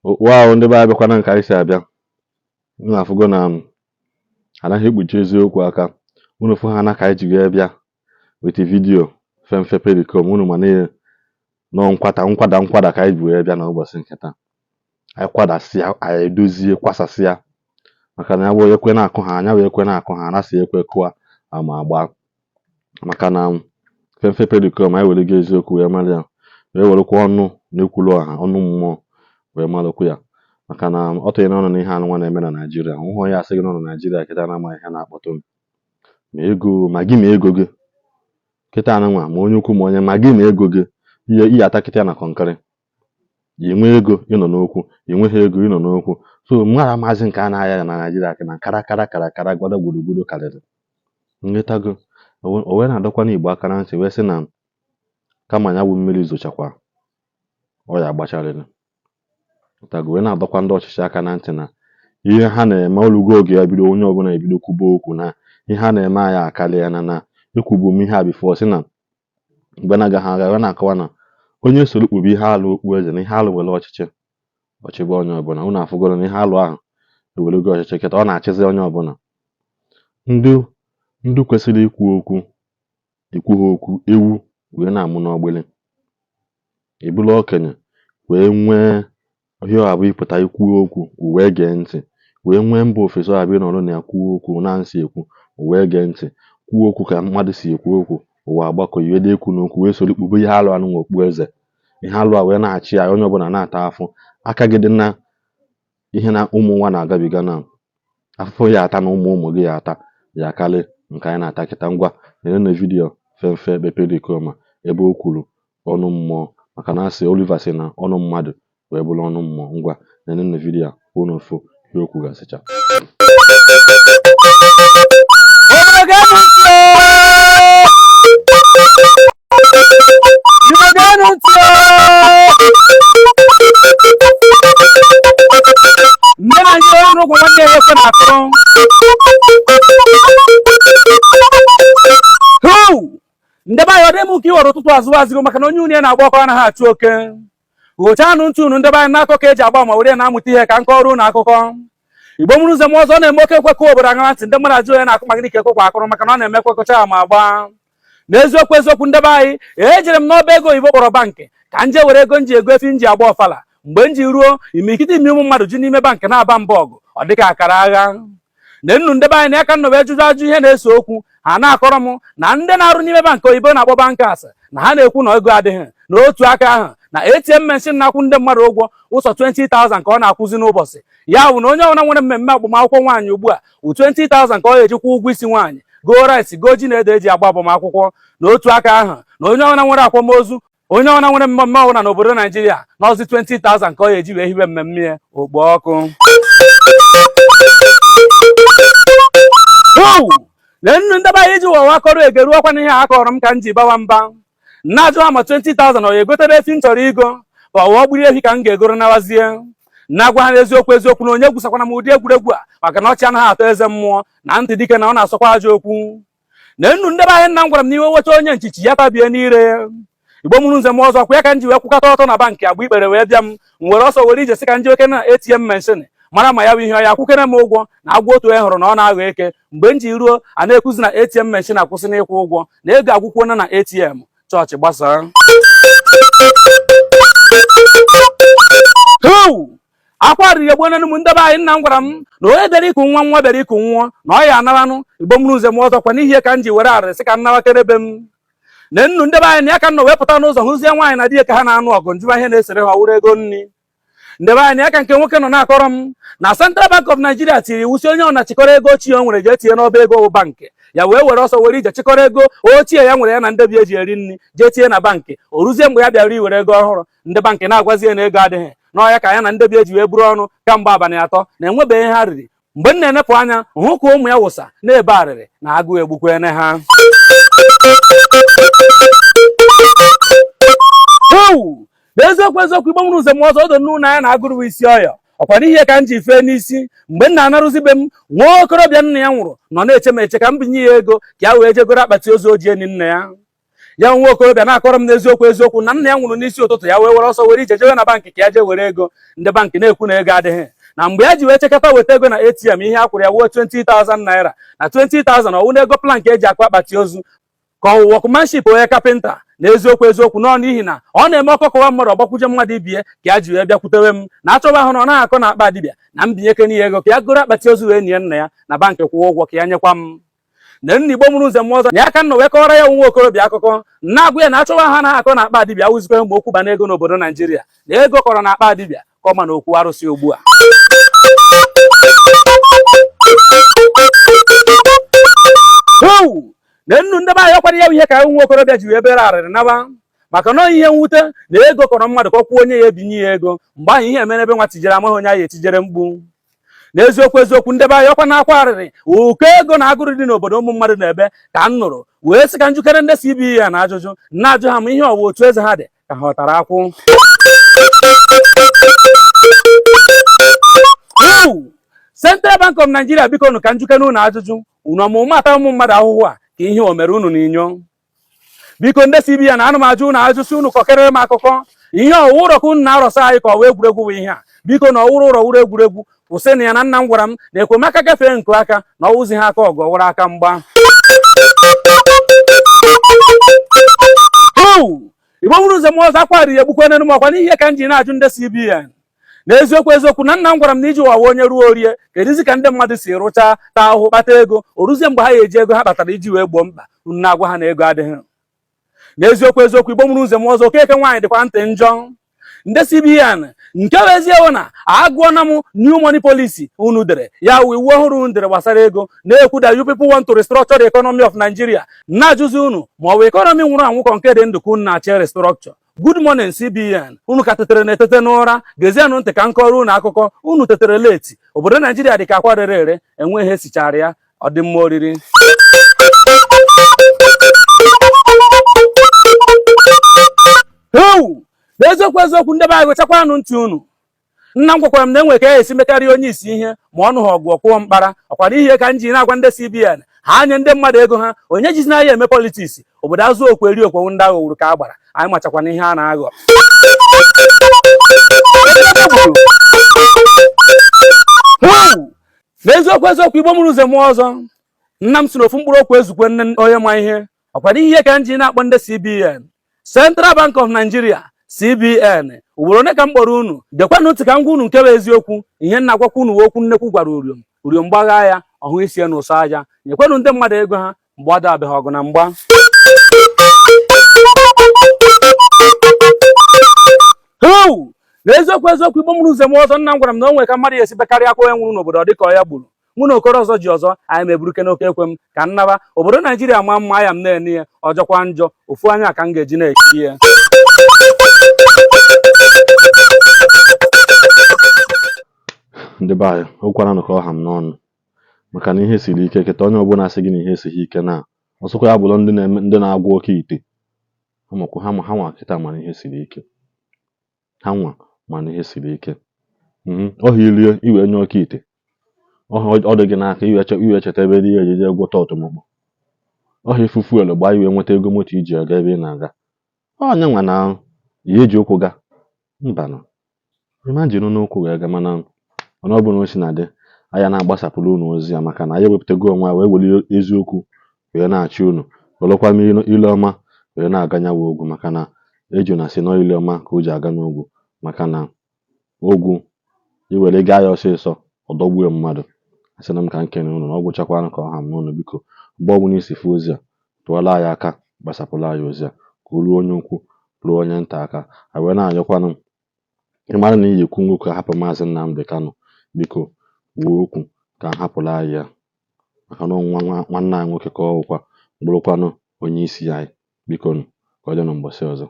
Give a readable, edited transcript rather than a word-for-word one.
Wow, ndị be abịakwana nke anyị si abịa. Unu afụgo na anaghị ekpuchi eziokwu aka. Unu fụ ha na ka anyị ji wee bịa wete vidiyo femfe perikom. Unu ma na nọ nkwada ka anyị ji wee bịa n'ụbọchị nke taa. Anyị kwadasịa, anyị edozie, kwasasịa, maka na ya wee ekwe na-akụ ha anya, wee ekwe na-akụ ha anasị ekwe kụa ama agba. Maka na femfe perikom anyị were ga eziokwu wee mara ya, wee werekwa ọnụ na-ekwulu ọha, ọnụ mmụọ wee malụkwu ya. Maka na ọ tụghị n'ọnụ n'ihe anụnwa na-eme na Naịjirịa. Nhụ onye asị gị nọ na Naịjirịa kịta na-amaghị ihe na-akpọtụ m. Ma ego, ma gị ma ego gị kịta anụnwa, ma onye ukwu ma onye, ma gị ma ego gị ihe ata kịta na kọnkịrị. Yi nwee ego ịnọ n'okwu, yi nweghị ego ịnọ n'okwu. So mara maazị nke a na-aya na Naịjirịa kị na kara gbada gburugburu karịrị. Nletago o wee na-adọkwa n'Igbo aka na ntị wee sị na kama ya bụ mmiri zochakwa ọ ya agbacharịrị. Tago wee na-adọkwa ndị ọchịchị aka na ntị na ihe ha na-eme olugo oge ya bido, onye ọbụla ebido kwuba okwu na ihe ha na-eme anyị akarịa na ekwubu m ihe a bifo si na mgbe na-agaghị aga wee na-akọwa na onye soro kpube ihe alụ okpu eze na ihe alụ were ọchịchị onye ọbụla. Unu afụgoro na ihe alụ ahụ ewerego ọchịchị kịta ọ na-achịzi onye ọbụla. Ndị kwesịrị ikwu okwu ekwu ha okwu, ewu wee na-amụ n'ọgbịlị. Ebulu okenye wee nwee ihe abụ ịpụta ikwu okwu wee gee ntị, wee nwee mba ofesi abịa n'ọrụ na ya kwuo okwu na nsị ekwu wee gee ntị, kwuo okwu ka mmadụ si ekwu okwu, ụwa agbakọ iwe dị ekwu n'okwu wee soro kpube ihe alụ anụ okpu eze. Ihe alụ a wee na-achị ya, onye ọbụla na-ata afụ. Aka gị dị na ihe na ụmụ nwa na-agabiga na afụfụ ya ata na ụmụ gị ya ata ya akarị nke anyị na-ata kịta. Ngwa nyere na vidiyo femfe perikom ebe o kwuru ọnụ mmụọ, maka na asị Oliver sị na ọnụ mmadụ wee bụrụ ọnụ mmụọ. Ngwa nyere na vidiyo onofu ihe okwu gasịcha. Ndị be anyị ọ dị m ka iwere ụtụtụ azụwazigo maka na onye unu na-agba ọkọ anaghị achụ oke. Gụchaa anụ ntụ unu ndị be anyị n'akụkọ eji agba ma were na-amụta ihe ka nke ọrụ na akụkọ. Igbo mụrụ ụzọ m ọzọ na-eme oke ekwekọ obodo aṅara ntị ndị mmadụ ajụ onye na-akụ maka ike ekwekwa akụrụ maka na ọ na-eme ekwekọcha ma agba. N'eziokwu ndị be anyị ejere m n'ọba ego oyibo kpọrọ bankị ka m jee were ego nji ego efi nji agba ọfala. Mgbe m ji ruo imikite imi ụmụ mmadụ ji n'ime bankị na-aba mba ọgụ ọ dịka akara agha. Na nnu ndị be anyị n'aka nnọba ejụjụ ajụ ihe na-eso okwu ha na-akọrọ m na ndị na-arụ n'ime bankị oyibo na-akpọ bankị asị na ha na-ekwu na ego adịghị. N'otu aka ahụ na ATM machine na-akwụ ndị mmadụ ụgwọ ụsọ 20,000 ka ọ na-akwụzi n'ụbọchị. Ya bụ na onye ọbụla nwere mmemme agbamakwụkwọ nwaanyị ugbu a 20,000 ka ọ ga-ejikwa ụgwọ isi nwaanyị, goo rice, goo ji na ede eji agba agbamakwụkwọ. N'otu aka ahụ na onye ọbụla nwere akwamozu, onye ọbụla nwere mmemme ọbụla n'obodo Naijiria na ọzi 20,000 ka ọ ga-eji wee hiwe mmemme ya ogbo ọkụ. Lee nnu ndị be anyị iji wawa akọrọ ege ruokwa n'ihe a kọrọ m ka m ji bawa mba. Na-ajụ ha ma 20,000 ọ ga-egotere efi m chọrọ igo ka ọ gburu efi ka m ga-egoro nawazie. Na-agwa ha eziokwu na onye gwusakwana m ụdị egwuregwu a maka na ọchị anaghị atọ eze mmụọ na ntị dike na ọ na-asọkwa ajọ okwu. Na nnu ndị be anyị nna m gwara m n'iwe weta onye nchichi ya tabie n'ire. Igbo mụrụ nze m ọzọ kwa ya ka m ji wee kwụkọta ọtọ na bankị agba ikpere wee bịa m were ọsọ were ije sị ka m ji oke na ATM machine mara ma ya bụ ihe ọ ya akwụkere m ụgwọ na agwa otu onye hụrụ na ọ na-aghọ eke. Mgbe m ji ruo a na-ekwuzi na ATM machine akwụsị n'ịkwụ ụgwọ na ego agwụkwuo na ATM. Chọọchị gbasaa. Akwa riri egbo na ụmụ ndị be anyị nna m gwara m na onye bịara iku nwa bịara iku nwụọ na ọ ya anaranụ. Igbo mụrụ nze m ọzọ kwa n'ihi ka m ji were arịrị sị ka m nawakere be m. Na nnu ndị be anyị na ya ka nọ wee pụta n'ụzọ hụzie nwaanyị na di ka ha na-anụ ọgụ njụwa ihe na-esere ha were ego nri. Ndị be anyị aka nke nwoke nọ na-akọrọ m na Central Bank of Nigeria tiri iwu si onye ọ na-achịkọrọ ego ochie o nwere jee tinye n'ọba ego bankị ya wee were ọsọ were ije chịkọrọ ego ochie ya nwere ya na ndebi eji eri nri jee tinye na bankị. O ruzie mgbe ya bịara iwere ego ọhụrụ ndị bankị na-agwazie na ego adịghị n'ọya ka ya na ndebi eji wee buru ọnụ kamgbe abalị 3 na-enwebeghị ha riri. Mgbe m na-enepụ anya hụ ka ụmụ ya wụsa na-ebe arịrị na agụụ egbukwene ha. N'eziokwu Igbo mụrụ nze m ọzọ odo n'ụlọ anya na-agụrụ isi ọya ọkwa n'ihe ka m ji fee n'isi. Mgbe m na-anarụzibe m nwa okorobịa nna ya nwụrụ nọ na-eche m eche ka m binye ya ego ka ya wee jegoro akpati ozu ojii enyi nna ya. ya nwa okorobịa na-akọrọ m n'eziokwu na nna ya nwụrụ n'isi ụtụtụ ya wee were ọsọ were ije jewe na bankị ka ya jee were ego. Ndị bankị na-ekwu na ego adịghị, na mgbe ya ji wee chekọta weta ego na ATM ihe a kwụrụ ya wuo 20,000 naira, na 20,000 ọwụ na ego plank eji akpa akpati ozu ka ọ workmanship onye kapịnta. Na eziokwu nọ n'ihi na ọ na-eme ọkọkọwa mmadụ ọgbakwuje mmadụ ibie ka ya ji wee bịakwutewe m na achọba ahụ na ọ na-akọ na akpa dibịa na mbinyeke n'ihe ego ka ya goro akpati ozu wee nye nna ya na bankị kwụọ ụgwọ ka ya nyekwa m. Na nna Igbo mụrụ nze m ọzọ na ya ka nna wee kọwara ya nwa okorobịa akụkọ na-agụ ya na achọwa ha na-akọ na akpa dibịa wụzikwa mgbe okwu bana ego n'obodo Naijiria na ego kọrọ na akpa dibịa ka ọ ma na okwu arụsị ugbu a. Na nnu ndị be anyị ọkwara ya ihe ka nwa okorobịa ji wee bere arịrị naba maka na ihe mwute na ego kọrọ mmadụ ka ọ kwụọ onye ya ebinye ya ego mgbe ahụ ihe emere ebe nwa tijere amaghị onye ahụ etijere mkpu. Na eziokwu ndị be anyị ọkwa na-akwa arịrị ụkọ ego na agụrụ dị n'obodo ụmụ mmadụ na-ebe ka m nụrụ wee sị ka njikere ndị CBN na ajụjụ na-ajụ ha ma ihe ọwụ otu eze ha dị ka ha ọtara akwụ. Central Bank of Nigeria biko nụ ka njikere unu ajụjụ unu ọmụmata ụmụ mmadụ ahụhụ a ka ihe o mere unu n'inyo. Biko ndị CBN ana m ajụ unu ajụsị unu kọkerere m akụkọ ihe ọwụ ụrọ ka unu na-arọsa anyị ka ọ wee egwuregwu bụ ihe a. Biko na ọwụrụ ụrọ wụrụ egwuregwu kwụsị na ya na nna m gwara m na ekwemaka gafee nkụ aka na ọwụzi ha aka ọgụ ọwụrụ aka mgba. Igbo mụrụ nze m ọzọ akwarị ya egbukwe nenu m ọkwa n'ihe ka m ji na-ajụ ndị CBN. Na eziokwu na nna m gwara m na iji ụwa onye ruo orie kedụzi ka ndị mmadụ si rụcha taa ahụhụ kpata ego o ruzie mgbe ha ga-eji ego ha kpatara iji wee gboo mkpa unu na-agwa ha na ego adịghị. Na eziokwu Igbo mụrụ nze m ọzọ Okeke nwaanyị dịkwa ntị njọ. Ndị CBN nke bụ eziokwu na agụọna m new money policy unu dere ya wụ iwu ọhụrụ unu dere gbasara ego na-ekwu that you people want to restructure the economy of Nigeria. Na-ajụzi unu ma ọ bụ ekọnọmi nwụrụ anwụ ka nke dị ndụ ka unu na-achị restructure. Good morning CBN, unu ka tetere na-etete n'ụra gezienụ ntị ka nkọrọ unu akụkọ unu tetere leti. Obodo Naijiria dị ka akwa rere ere enweghị esichara ya ọ dị mma oriri. N'eziokwu ndị be anyị gochakwa anụ ntị unu. Nna m gwakwara m na enwe ka ya esi mekarị onye isi ihe ma ọnụ ha ọgụ ọkwụọ mkpara ọkwara ihe ka m ji na-agwa ndị CBN ha anye ndị mmadụ ego ha onye jizi na ya eme politiks obodo azụ okwu eri okwu ndị aghọgburu ka a gbara anyị machakwana ihe a na-aghọ. N'eziokwu Igbo mụrụ nze m ọzọ nna m si n'ofu mkpụrụ okwu ezukwe nne onye ma ihe ọkwara ihe ka m ji na-akpọ ndị CBN Central Bank of Nigeria CBN ugboro one ka m kpọrọ unu dekwanụ ntị ka m gwa unu nke bụ eziokwu ihe nna gwakwa unu okwu nnekwu gwara uriom gbagha ya ọhụ isi ya n'ụsọ aja nyekwanụ ndị mmadụ ego ha mgbe ọ dabeghị ọgụ na mgba. N'eziokwu Igbo mụrụ nze m ọzọ nna m gwara m na o nwere ka mmadụ ya esi bekarịa akwa onye nwụrụ n'obodo dịka ọ ya gburu mụ na okoro ọzọ ji ọzọ anyị meburuke n'oke ekwe m ka nnaba obodo Naijiria maa mma ya m na-ene ya ọjọkwa njọ ofu anya ka m ga-eji na-eki ya. Ndị be anyị okwana nụ ka ọ ha m n'ọnụ maka na ihe siri ike kịta onye ọbụla asị gị na ihe esighị ike na ọsọkwa ya bụrụ ndị na-agwọ oke ite amakwa ha nwa kịta mana ihe siri ike ha nwa mana ihe siri ike ọha ilie iwe nye oke ite ọ dị gị n'aka iwe cheta ebe dị ihe ejeje gwọta ọtụmọkpọ ọha ifu fuelu gbaa iwe nweta ego moto iji aga ebe ị na-aga onye nwa na ihe eji ụkwụ ga mba na imajin n'ụkwụ ga-aga mana ọna ọ bụla o si na dị anya na-agbasapụrụ unu ozi ya maka na anyị ewepụtago onwe wee were eziokwu wee na-achị unu welekwa m ile ọma wee na-aga nyawa ogwu maka na eji na si n'ile ọma ka o ji aga n'ogwu maka na ogwu iwere gaa ya ọsịsọ ọdọgbuo mmadụ asị na m ka nkene unu na ọ gwụchakwana ka ọ ha m n'ụlọ biko mgbe ọbụla isi fụ ozi a tụọla anyị aka gbasapụrụ anyị ozi a ka o ruo onye ukwu ruo onye nta aka a wee na-anyọkwanụ ịmara na iyi ekwu nwoke hapụ maazị Nnamdi Kanu biko wuo okwu ka hapụrụ anyị ya maka na nwanne anyị nwoke ka ọ bụkwa bụrụkwanụ onye isi anyị biko ka ọ dị na mbọsị ọzọ.